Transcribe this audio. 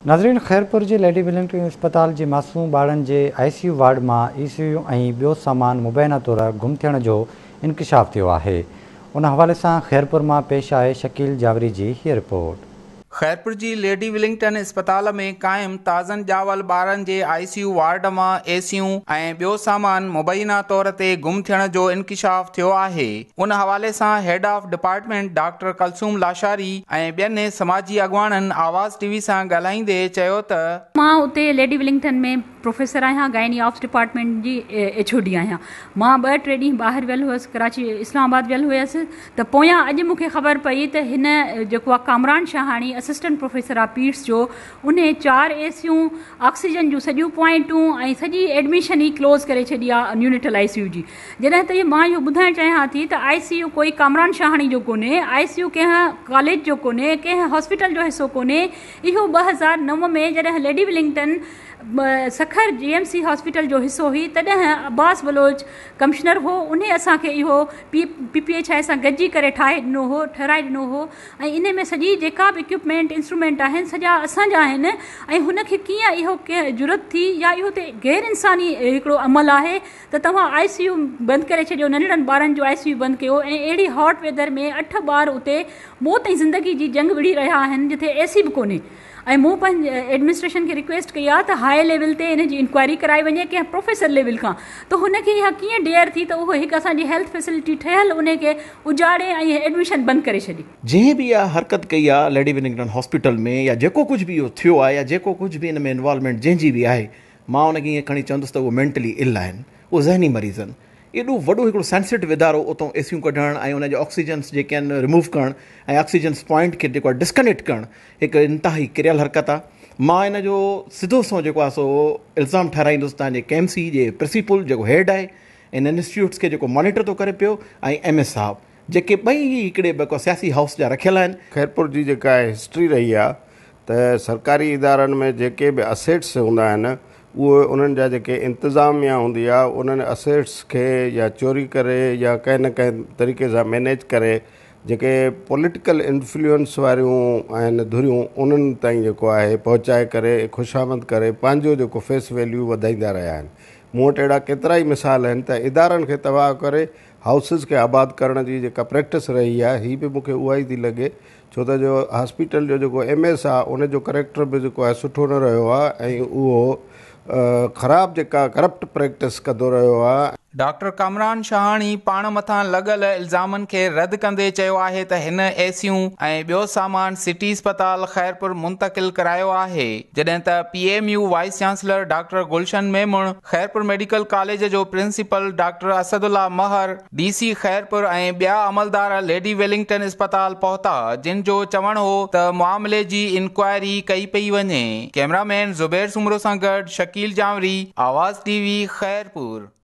नाज़रीन, खैरपुर जे lady Willingdon अस्पताल जे मासूम ॿारनि जे ICU वार्ड मां ECU ऐं ॿियो सामान मुबैना तौर गुम थियण जो इंकशाफ थियो आहे। उन हवाले सां खैरपुर मां पेश आहे शकील जावरी जी हीअ रिपोर्ट। खैरपुर जी लेडी विलिंगटन अस्पताल में कायम ताज़न ॼावल ॿारनि जे ICU वार्ड मां एसियूं ऐं ॿियो सामान मुबैना तौर ते गुम थियण जो इंकशाफ थियो आहे। उन हवाले सां head of department doctor Kulsoom Lashari ऐं ॿियनि समाजी अॻवाननि आवाज़ TV सां ॻाल्हाईंदे चयो त मां उते लेडी विलिंगटन में प्रोफेसर आहियां, गाइनी ऑफ्स डिपार्टमेंट जी HOD आहियां। मां 2-3 ॾींहं ॿाहिरि वियल हुअसि, कराची इस्लामाबाद वियल हुयसि, त पोयां अॼु मूंखे ख़बर पई त हिन जेको आहे कामरान शाहानी असिस्टेंट प्रोफेसर आहे पीट्स जो, उन 4 एसियूं, ऑक्सीजन जूं सॼियूं पॉइंटूं ऐं सॼी एडमिशन ई क्लोज़ करे छॾी आहे न्यूनेटल ICU जी। जॾहिं त मां इहो ॿुधाइणु चाहियां थी त ICU कोई कामरान शाहानी जो कोन्हे, ICU कंहिं कॉलेज जो कोन्हे, कंहिं हॉस्पिटल जो हिसो कोन्हे। इहो 2009 में जॾहिं lady Willingdon Sukkur GMC hospital जो हिसो हुई, तॾहिं अब्बास बलोच कमिश्नर हो, उन असांखे इहो PPH सां गॾिजी करे ठाराए ॾिनो हो ऐं इन में सॼी जेका बि इक्विपमेंट इंस्ट्रूमेंट आहिनि सॼा असांजा आहिनि। ऐं हुनखे कीअं इहो ज़रूरत थी या इहो त गैर इंसानी हिकिड़ो अमल आहे त तव्हां ICU बंदि करे छॾियो, नंढड़नि ॿारनि जो ICU बंदि कयो ऐं अहिड़ी हॉट वेदर में 8 ॿार उते मौत ऐं ज़िंदगी जी जंग विड़ी रहिया आहिनि जिथे AC बि कोन्हे। ऐं मूं पंहिंजे एडमिनिस्ट्रेशन खे रिक्वेस्ट कई आहे त हाई लेवल ते इन जी इंक्वायरी कराई वञे कंहिं प्रोफेसर लेवल खां, त हुनखे इहा कीअं डेयर थी त उहो हिकु असांजी हेल्थ फैसिलिटी ठहियल उनखे उजाड़े ऐं एडमिशन बंदि करे छॾी। जंहिं बि इहा हरकत कई आहे लेडी विलिंगटन हॉस्पिटल में, या जेको कुझु बि इहो थियो आहे या जेको कुझु बि इन में इन्वॉल्वमेंट जंहिंजी बि आहे, मां उनखे ईअं खणी चवंदुसि त उहो मेंटली इल आहिनि, उहो ज़हनी मरीज़ आहिनि। एॾो वॾो हिकिड़ो सेंसिटिव इदारो उतां एसियूं कढणु ऐं उनजा ऑक्सीजन्स जेके आहिनि रिमूव करणु ऐं ऑक्सीजन्स पॉइंट खे जेको आहे डिस्कनेक्ट करणु हिकु इंतिहाई किरियल हरकत आहे। मां इन जो सिधो सो जेको आहे सो इल्ज़ाम ठाराईंदुसि तव्हांजे KMC जे प्रिंसिपल जेको हेड आहे इन इंस्टीट्यूट्स खे जेको मॉनिटर थो करे पियो, ऐं MS साहब, जेके ॿई हिकिड़े जेको सियासी हाउस जा रखियल आहिनि। खैरपुर जी जेका हिस्ट्री रही आहे त सरकारी इदारनि में जेके बि असेट्स हूंदा आहिनि उहे उन्हनि जा जेके इंतिज़ामिया हूंदी आहे उन्हनि असेट्स खे या चोरी करे या कंहिं न कंहिं तरीक़े सां मैनेज करे जेके पॉलिटिकल इन्फ्लुएंस वारियूं आहिनि धुरियूं उन्हनि ताईं जेको आहे पहुचाए करे ख़ुशामद करे पंहिंजो जेको फेस वैल्यू वधाईंदा रहिया आहिनि। मूं वटि अहिड़ा केतिरा ई मिसाल आहिनि त इदारनि खे तबाह करे हाउसिस खे आबाद करण जी जेका प्रैक्टिस रही आहे, हीअ बि मूंखे उहा ई थी लॻे, छो त जो हॉस्पिटल जो जेको MS आहे उनजो करेक्टर बि जेको आहे सुठो न रहियो आहे ऐं उहो ख़राब जेका करप्ट प्रैक्टिस कंदो रहियो आहे। डॉक्टर कामरान शाहानी पाण मथां लॻल इल्ज़ामनि खे रद्द कंदे चयो आहे त हिन एसियूं ऐं ॿियो सामान सिटी अस्पताल खैरपुर मुंतकिल करायो आहे, जॾहिं त PMU वाइस चांसलर डॉक्टर गुलशन मेमण, खैरपुर मेडिकल कॉलेज जो प्रिंसिपल डॉक्टर असदुल्ला महर, DC खैरपुर ऐं ॿिया अमलदार लेडी विलिंगटन अस्पताल पहुता, जिन जो चवणु हो त मामले जी इंक्वायरी कई पई वञे। कैमरामैन ज़ुबैर सुमरो सां गॾु शकील जावरी, आवाज़ TV, खैरपुर।